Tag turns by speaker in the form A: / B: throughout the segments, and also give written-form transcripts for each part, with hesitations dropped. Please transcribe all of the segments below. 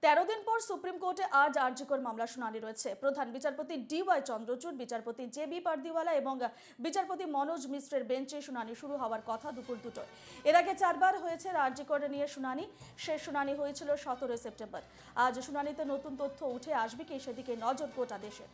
A: 13 দিন পর সুপ্রিম কোর্টে আজ আরজিকর মামলা শুনানি রয়েছে। প্রধান বিচারপতি DY চন্দ্রচূড়, বিচারপতি JB পারদিওয়ালা এবং বিচারপতি মনোজ মিশ্রের বেঞ্চে শুনানি শুরু হওয়ার কথা দুপুর 2টায়। এর আগে 4বার হয়েছে আরজিকর নিয়ে শুনানি। শেষ শুনানি হয়েছিল 17 সেপ্টেম্বর। আজ শুনানিতে নতুন তথ্য উঠে আসবে কি সেদিকে নজর গোটা দেশের।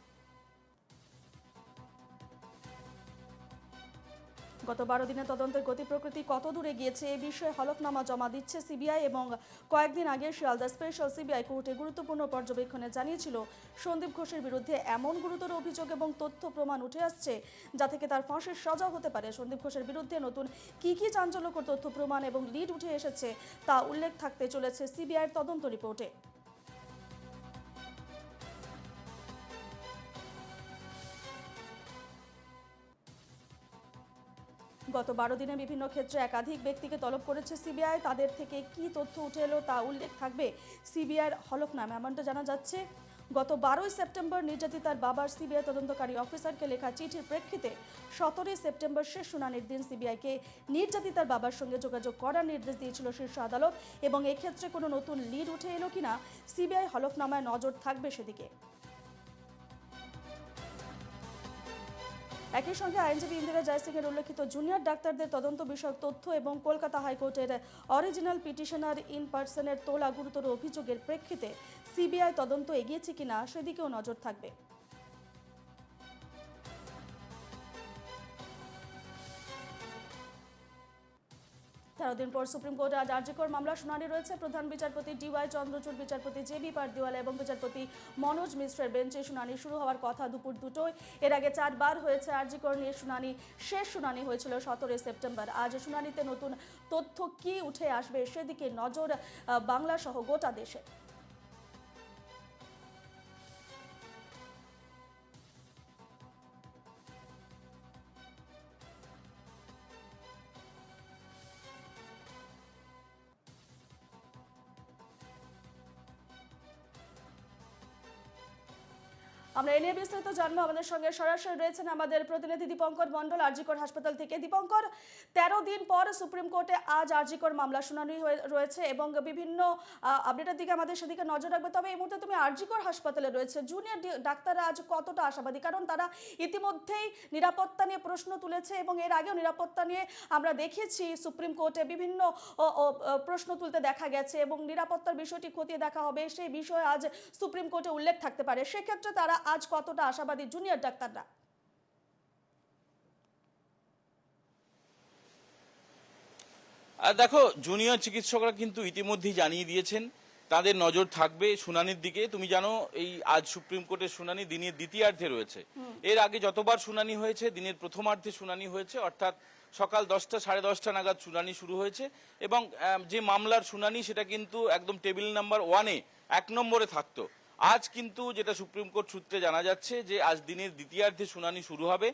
A: গত 12 দিনের তদন্তের গতি প্রকৃতি কত দূরে গিয়েছে এ বিষয়ে হলফনামা জমা দিচ্ছে সিবিআই এবং কয়েকদিন আগে শিয়ালদা স্পেশাল সিবিআই কোর্টে গুরুত্বপূর্ণ পর্যবেক্ষণে জানিয়েছিল সন্দীপ ঘোষের বিরুদ্ধে এমন গুরুতর অভিযোগ এবং তথ্য প্রমাণ উঠে আসছে যা থেকে তার ফাঁসির সাজা হতে পারে। সন্দীপ ঘোষের বিরুদ্ধে নতুন কি চাঞ্চল্যকর তথ্য প্রমাণ এবং লিড উঠে এসেছে তা উল্লেখ থাকতে চলেছে সিবিআইয়ের তদন্ত রিপোর্টে। গত 12 দিনে বিভিন্ন ক্ষেত্রে একাধিক ব্যক্তিকে তলব করেছে সিবিআই। তাদের থেকে কি তথ্য উঠে এলো তা উল্লেখ থাকবে সিবিআইয়ের হলফনামা, এমনটা জানা যাচ্ছে। গত 12 সেপ্টেম্বর নির্যাতিতার বাবার সিবিআই তদন্তকারী অফিসারকে লেখা চিঠির প্রেক্ষিতে 17 সেপ্টেম্বর শেষ শুনানির দিন সিবিআইকে নির্যাতিতার বাবার সঙ্গে যোগাযোগ করার নির্দেশ দিয়েছিল শীর্ষ আদালত এবং এক্ষেত্রে কোনো নতুন লিড উঠে এলো কিনা সিবিআই হলফনামায় নজর থাকবে সেদিকে। একই সঙ্গে আইনজীবী ইন্দিরা জয়সিংয়ের উল্লেখিত জুনিয়র ডাক্তারদের তদন্ত বিষয়ক তথ্য এবং কলকাতা হাইকোর্টের অরিজিনাল পিটিশনার ইন পার্সনের তোলা গুরুতর অভিযোগের প্রেক্ষিতে সিবিআই তদন্ত এগিয়েছে কিনা সেদিকেও নজর থাকবে। 13 দিন পর সুপ্রিম কোর্টে আজ আরজিকর মামলা শুনানি রয়েছে। প্রধান বিচারপতি DY চন্দ্রচূড়, বিচারপতি JB পারদিওয়ালা এবং বিচারপতি মনোজ মিশ্রের বেঞ্চে শুনানি শুরু হওয়ার কথা দুপুর 2টায়। এর আগে 4বার হয়েছে আরজিকর নিয়ে শুনানি। শেষ শুনানি হয়েছিল 17 সেপ্টেম্বর। আজ শুনানিতে নতুন তথ্য কি উঠে আসবে সেদিকে নজর বাংলা সহ গোটা দেশে। আমরা এ নিয়ে বিস্তারিত জানবো। আমাদের সঙ্গে সরাসরি রয়েছেন আমাদের প্রতিনিধি দীপঙ্কর মণ্ডল আরজিকর হাসপাতাল থেকে। দীপঙ্কর, 13 দিন পর সুপ্রিম কোর্টে আজ আরজিকর মামলা শুনানি রয়েছে এবং বিভিন্ন আপডেটের দিকে আমাদের সেদিকে নজর রাখবে। তবে এই মুহূর্তে তুমি আরজিকর হাসপাতালে রয়েছে, জুনিয়র ডাক্তাররা আজ কতটা আশাবাদী? কারণ তারা ইতিমধ্যেই নিরাপত্তা নিয়ে প্রশ্ন তুলেছে এবং এর আগেও নিরাপত্তা নিয়ে আমরা দেখেছি সুপ্রিম কোর্টে বিভিন্ন প্রশ্ন তুলতে দেখা গেছে এবং নিরাপত্তার বিষয়টি খতিয়ে দেখা হবে, সেই বিষয়ে আজ সুপ্রিম কোর্টে উল্লেখ থাকতে পারে। সেক্ষেত্রে তারা আজ কতটা আশাবাদী জুনিয়র ডাক্তাররা?
B: দেখো, জুনিয়র চিকিৎসকরা কিন্তু ইতিমধ্যেই জানিয়ে দিয়েছেন তাদের নজর থাকবে শুনানির দিকে। তুমি জানো, এই আজ সুপ্রিম কোর্টের শুনানি দিনের দ্বিতীয়ার্ধে রয়েছে। এর আগে যতবার শুনানি হয়েছে দিনের প্রথমার্ধে শুনানি হয়েছে, অর্থাৎ সকাল 10টা সাড়ে 10টা নাগাদ শুনানি শুরু হয়েছে এবং যে মামলার শুনানি সেটা কিন্তু একদম টেবিল নাম্বার 1-এ 1 নম্বরে থাকতো। আজ কিন্তু যেটা সুপ্রিম কোর্ট সূত্রে জানা যাচ্ছে যে আজ দিনের দ্বিতীয়ার্ধে শুনানি শুরু হবে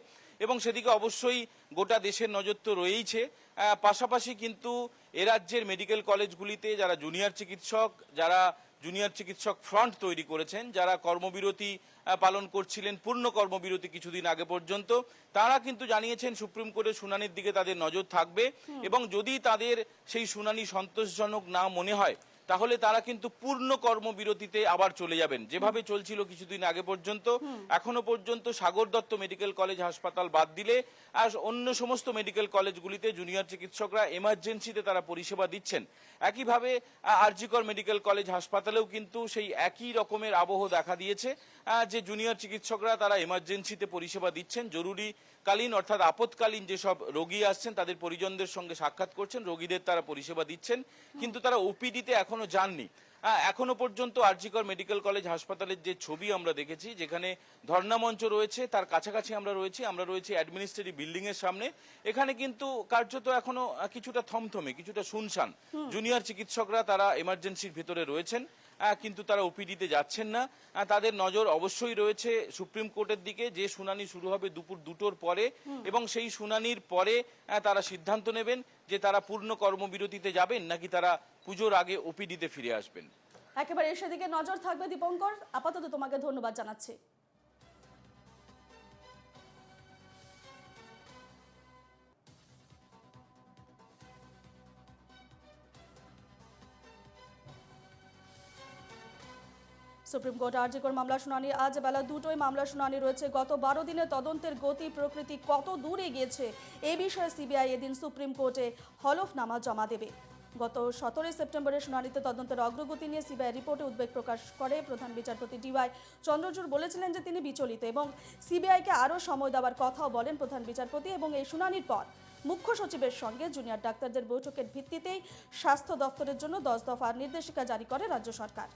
B: এবং সেদিকে অবশ্যই গোটা দেশের নজর তো রয়েইছে। পাশাপাশি কিন্তু এ রাজ্যের মেডিকেল কলেজগুলিতে যারা জুনিয়র চিকিৎসক ফ্রন্ট তৈরি করেছেন, যারা কর্মবিরতি পালন করছিলেন, পূর্ণ কর্মবিরতি কিছুদিন আগে পর্যন্ত, তারা কিন্তু জানিয়েছেন সুপ্রিম কোর্টের শুনানির দিকে তাদের নজর থাকবে এবং যদি তাদের সেই শুনানি সন্তোষজনক না মনে হয় তাহলে তারা কিন্তু পূর্ণ কর্মবিরতিতে আবার চলে যাবেন, যেভাবে চলছিল কিছুদিন আগে পর্যন্ত। এখনো পর্যন্ত সাগর দত্ত মেডিকেল কলেজ হাসপাতাল বাদ দিলে আর অন্য সমস্ত মেডিকেল কলেজগুলিতে জুনিয়র চিকিৎসকরা এমার্জেন্সিতে তারা পরিষেবা দিচ্ছেন। একইভাবে আরজিকর মেডিকেল কলেজ হাসপাতালেও কিন্তু সেই একই রকমের আবহ দেখা দিয়েছে যে জুনিয়র চিকিৎসকরা তারা এমার্জেন্সিতে পরিষেবা দিচ্ছেন। জরুরিকালীন অর্থাৎ আপৎকালীন যেসব রোগী আসছেন তাদের পরিজনদের সঙ্গে সাক্ষাৎ করছেন, রোগীদের তারা পরিষেবা দিচ্ছেন, কিন্তু তারা ওপিডিতে এখনো যাননি। এখনো পর্যন্ত আরজিকর মেডিকেল কলেজ হাসপাতালের যে ছবি আমরা দেখেছি, যেখানে ধর্ণামঞ্চ রয়েছে তার কাছাকাছি আমরা রয়েছি অ্যাডমিনিস্ট্রেটিভ বিল্ডিং এর সামনে। এখানে কিন্তু কার্যত এখনো কিছুটা থমথমে, কিছুটা শুনশান। জুনিয়র চিকিৎসকরা তারা এমার্জেন্সির ভেতরে রয়েছেন কিন্তু তারা ওপিডিতে যাচ্ছেন না। তাদের নজর অবশ্যই রয়েছে সুপ্রিম কোর্টের দিকে, যে শুনানি শুরু হবে দুপুর 2টোর পরে এবং সেই শুনানির পরে তারা সিদ্ধান্ত নেবেন যে তারা পূর্ণ কর্মবিরতিতে যাবেন নাকি তারা পুজোর আগে ওপিডিতে ফিরে আসবেন।
A: একেবারে সেদিকে নজর থাকবে দীপঙ্কর। আপাতত তোমাকে ধন্যবাদ জানাচ্ছি। সুপ্রিম কোর্ট আরজিকর মামলা শুনানি আজ বেলা 2টোয় মামলা শুনানি রয়েছে। গত 12 দিনে তদন্তের গতি প্রকৃতি কত দূর এগিয়েছে এই বিষয়ে সিবিআই এদিন সুপ্রিম কোর্টে হলফনামা জমা দেবে। গত 17 সেপ্টেম্বরের শুনানিতে তদন্তের অগ্রগতি নিয়ে সিবিআই রিপোর্টে উদ্বেগ প্রকাশ করে প্রধান বিচারপতি ডিওয়াই চন্দ্রচূড় বলেছিলেন যে তিনি বিচলিত এবং সিবিআইকে আরও সময় দেওয়ার কথাও বলেন প্রধান বিচারপতি। এবং এই শুনানির পর মুখ্য সচিবের সঙ্গে জুনিয়র ডাক্তারদের বৈঠকের ভিত্তিতেই স্বাস্থ্য দফতরের জন্য 10 দফার নির্দেশিকা জারি করে রাজ্য সরকার।